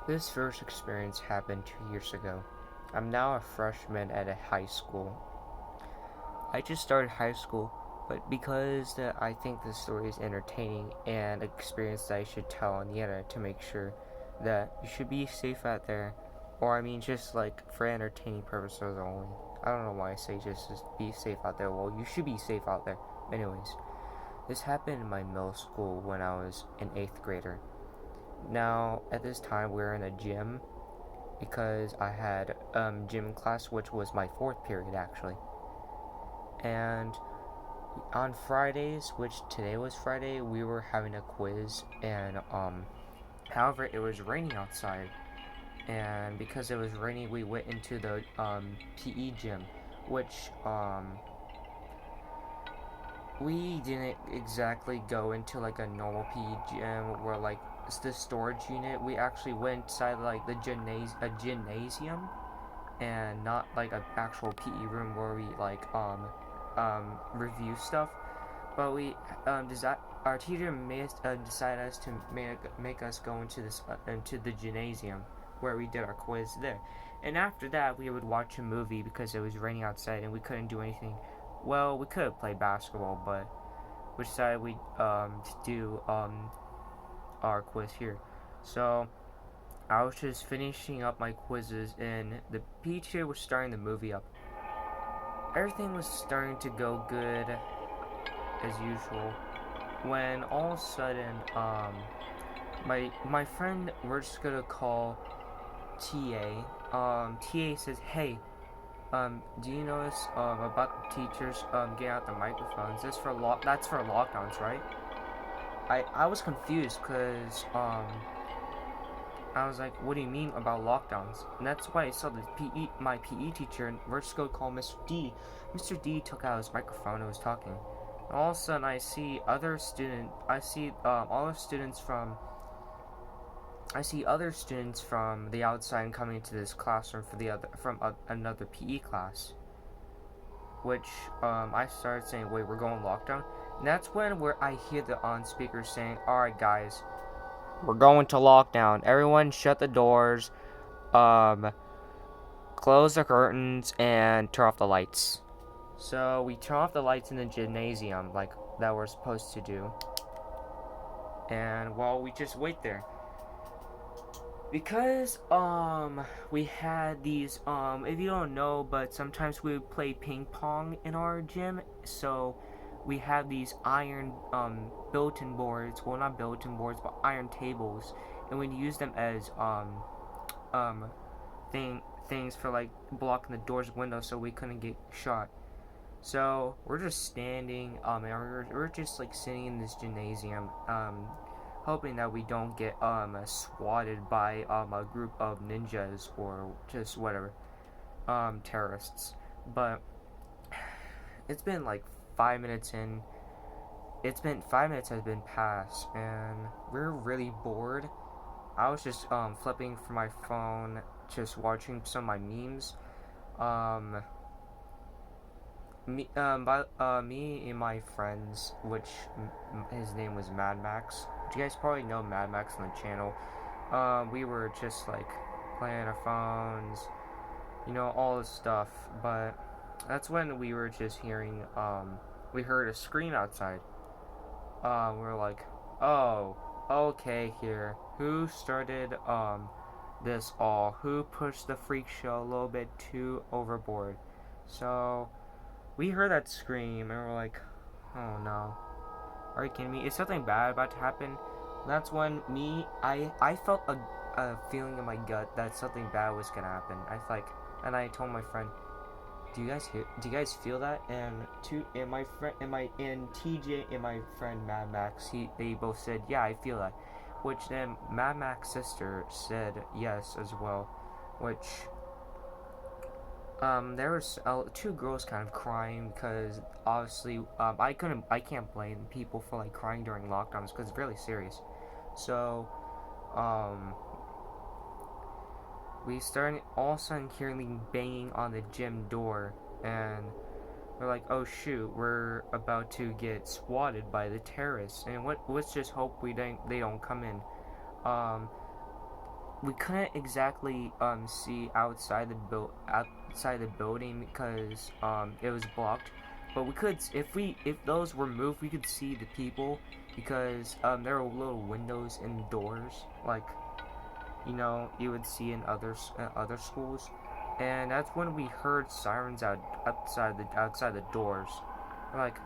This first experience happened 2 years ago. I'm now a freshman at a high school. I just started high school, but because I think this story is entertaining and an experience that I should tell on the internet to make sure that you should be safe out there, or I mean just like for entertaining purposes only. I don't know why I say just be safe out there. Well, you should be safe out there. Anyways, this happened in my middle school when I was an 8th grader. Now, at this time, we were in a gym because I had gym class, which was my fourth period actually. And on Fridays, which today was Friday, we were having a quiz, and however, it was raining outside, and because it was raining, we went into the PE gym, which we didn't exactly go into like a normal PE gym where like it's the storage unit. We actually went inside like the gymnasium, and not like an actual PE room where we like review stuff. But we our teacher made decided us to make us go into the gymnasium where we did our quiz there. And after that, we would watch a movie because it was raining outside and we couldn't do anything. Well, we could have played basketball, but we decided we to do our quiz here. So I was just finishing up my quizzes, and the PE teacher was starting the movie up. Everything was starting to go good as usual, when all of a sudden, my friend, we're just gonna call TA. TA says, "Hey, do you notice about the teachers getting out the microphones? That's for lockdowns, right?" I was confused because I was like, "What do you mean about lockdowns?" And that's why I saw my PE teacher, and we're just gonna call Mr. D. Mr. D took out his microphone and was talking. And all of a sudden, I see other students from. I see other students from the outside coming into this classroom from another PE class. Which I started saying, "Wait, we're going lockdown." And that's where I hear the on speaker saying, "All right, guys, we're going to lockdown. Everyone shut the doors, um, close the curtains, and turn off the lights." So we turn off the lights in the gymnasium, like that we're supposed to do. And while we just wait there. Because we had these if you don't know, but sometimes we would play ping pong in our gym, so we have these iron built-in boards, well, not built-in boards, but iron tables, and we'd use them as um things for like blocking the doors, windows, so we couldn't get shot. So we're just standing and we're just like sitting in this gymnasium, hoping that we don't get swatted by a group of ninjas or just whatever terrorists. But it's been like 5 minutes in. It's been 5 minutes has been passed, and we're really bored. I was just flipping for my phone, just watching some of my memes. Um, me and my friends, which his name was Mad Max. You guys probably know Mad Max on the channel. We were just like playing our phones, all this stuff. But that's when we were just hearing, we heard a scream outside. We were like, "Oh, okay, here. Who started this all? Who pushed the freak show a little bit too overboard?" So we heard that scream and we're like, "Oh no. Are you kidding me? Is something bad about to happen?" And that's when I felt a feeling in my gut that something bad was gonna happen. And I told my friend, "Do you guys feel that?" And my friend and TJ and my friend Mad Max, they both said, "Yeah, I feel that." Which then Mad Max's sister said yes as well, which there was two girls kind of crying because obviously I can't blame people for like crying during lockdowns because it's really serious. So um, we started all of a sudden hearing banging on the gym door, and we're like, "Oh shoot, we're about to get swatted by the terrorists." And let's just hope they don't come in. Um, we couldn't exactly see outside the building because it was blocked, but we could, if those were moved, we could see the people because there were little windows in doors, like, you would see in other schools. And that's when we heard sirens outside the doors. We're like,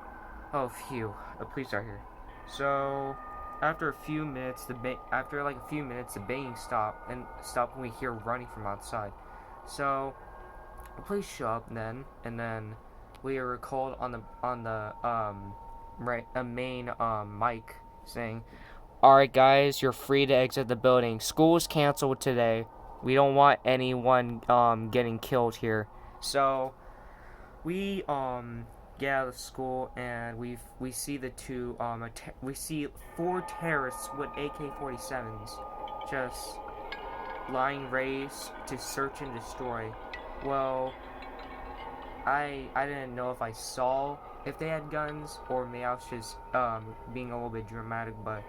oh phew, the police are here. So after a few minutes, the banging stopped when we hear running from outside. So the police show up then, and then we were called on the main mic saying, "Alright, guys, you're free to exit the building. School's canceled today. We don't want anyone getting killed here." So we get out of school, and we see we see four terrorists with AK-47s just lying raised to search and destroy. Well, I didn't know if I saw if they had guns, or maybe I was just being a little bit dramatic, but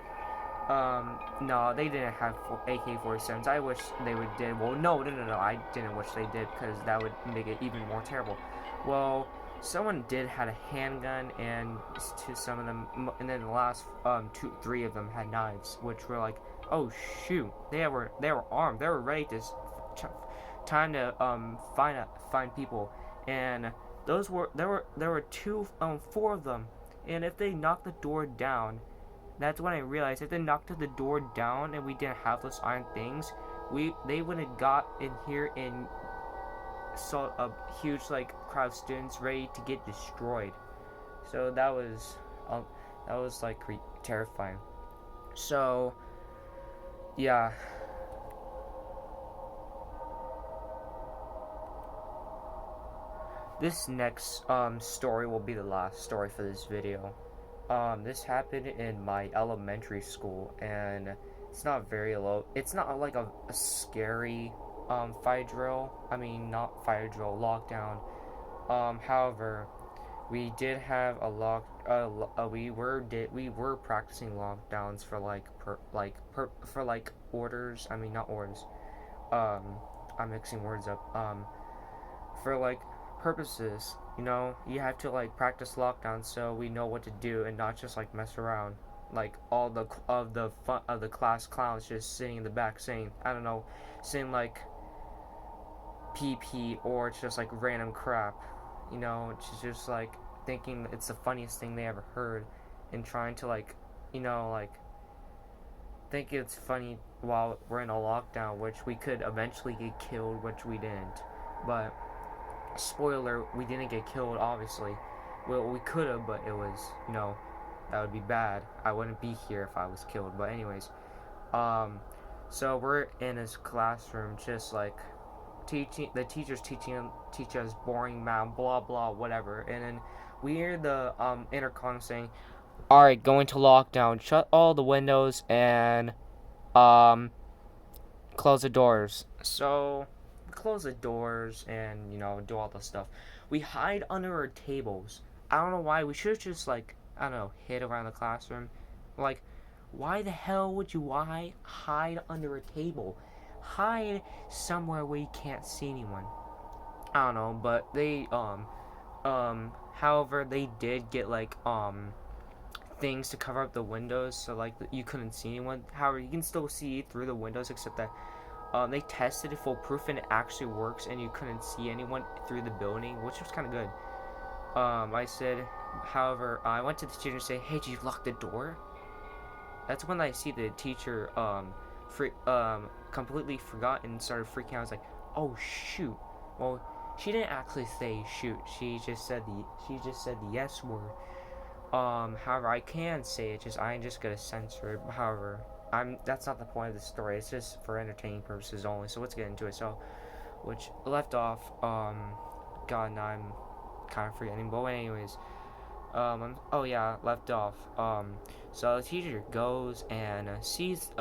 no, they didn't have AK-47s. I wish they would did. Well, no. I didn't wish they did, because that would make it even more terrible. Well, someone did had a handgun, and to some of them, and then the last three of them had knives, which were like, oh shoot, they were armed. They were ready to time to find people, and there were four of them, and if they knocked the door down. That's when I realized if they knocked the door down and we didn't have those iron things, they would have got in here and saw a huge crowd of students ready to get destroyed. So that was like terrifying. So yeah. This next story will be the last story for this video. This happened in my elementary school, and it's not very low. It's not like a scary fire drill. I mean, not fire drill, lockdown. However, we did have a we were practicing lockdowns for orders. I mean, not orders. I'm mixing words up. For purposes, you have to practice lockdown so we know what to do and not just mess around. All the class clowns just sitting in the back saying, I don't know, saying PP, or it's just random crap, it's just thinking it's the funniest thing they ever heard, and trying to think it's funny while we're in a lockdown, which we could eventually get killed, which we didn't. But spoiler, we didn't get killed, obviously. Well, we could have, but it was, that would be bad. I wouldn't be here if I was killed. But anyways, so we're in his classroom, just the teachers teach us boring math, blah blah, whatever. And then we hear the intercom saying, "Alright, going to lockdown. Shut all the windows and close the doors." So close the doors and do all the stuff. We hide under our tables. I don't know why. We should have just I don't know, hid around the classroom. Why the hell would you hide under a table? Hide somewhere where you can't see anyone. I don't know, but they however, they did get things to cover up the windows, so you couldn't see anyone. However, you can still see through the windows, except that they tested it foolproof and it actually works, and you couldn't see anyone through the building, which was kind of good. I said, however, I went to the teacher and said, "Hey, did you lock the door?" That's when I see the teacher completely forgot and started freaking out. I was like, "Oh shoot!" Well, she didn't actually say shoot. She just said the S word. However, I can say it. I'm just gonna censor it. However, that's not the point of the story. It's just for entertaining purposes only. So let's get into it. So, which left off. God, now I'm kind of forgetting. But anyways, oh yeah, left off. So the teacher goes and sees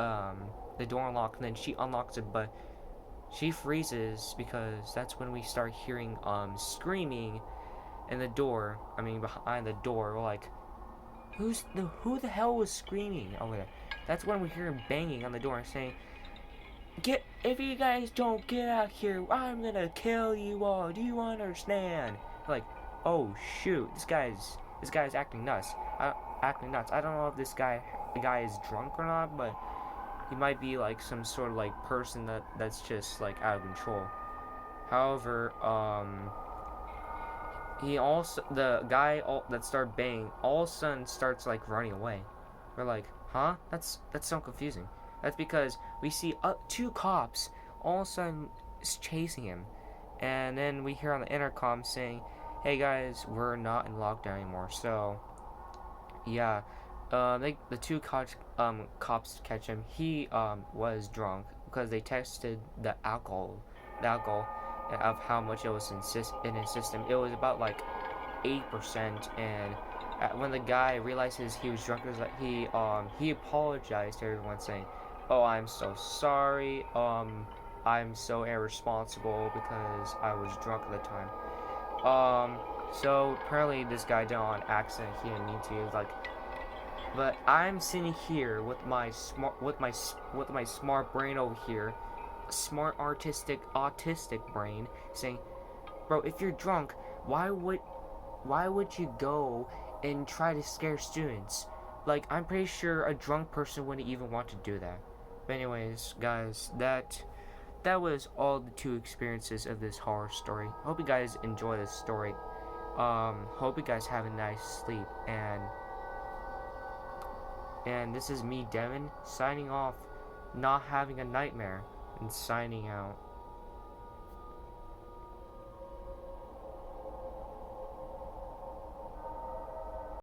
the door unlocked, and then she unlocks it, but she freezes because that's when we start hearing screaming in the door. I mean, behind the door. We're like, who the hell was screaming over there? That's when we hear him banging on the door and saying, if you guys don't get out here, I'm gonna kill you all. Do you understand? Like, oh shoot, this guy's acting nuts. Acting nuts. I don't know if the guy is drunk or not, but he might be like some sort of like person that's just like out of control. However, he also the guy that started banging all of a sudden starts like running away. We're like, huh? That's so confusing. That's because we see two cops all of a sudden is chasing him, and then we hear on the intercom saying, "Hey guys, we're not in lockdown anymore." So yeah, the two cops catch him. He was drunk because they tested the alcohol of how much it was in his system. It was about like 8%, and when the guy realizes he was drunk, it was like he apologized to everyone, saying, "Oh, I'm so sorry. I'm so irresponsible because I was drunk at the time." So apparently this guy did it on accident. He didn't mean to. He was like, but I'm sitting here with my smart brain over here, smart autistic brain, saying, "Bro, if you're drunk, why would you go and try to scare students? Like, I'm pretty sure a drunk person wouldn't even want to do that." But anyways, guys, that was all the two experiences of this horror story. Hope you guys enjoy this story. Hope you guys have a nice sleep, and this is me, Devin, signing off, not having a nightmare, and signing out.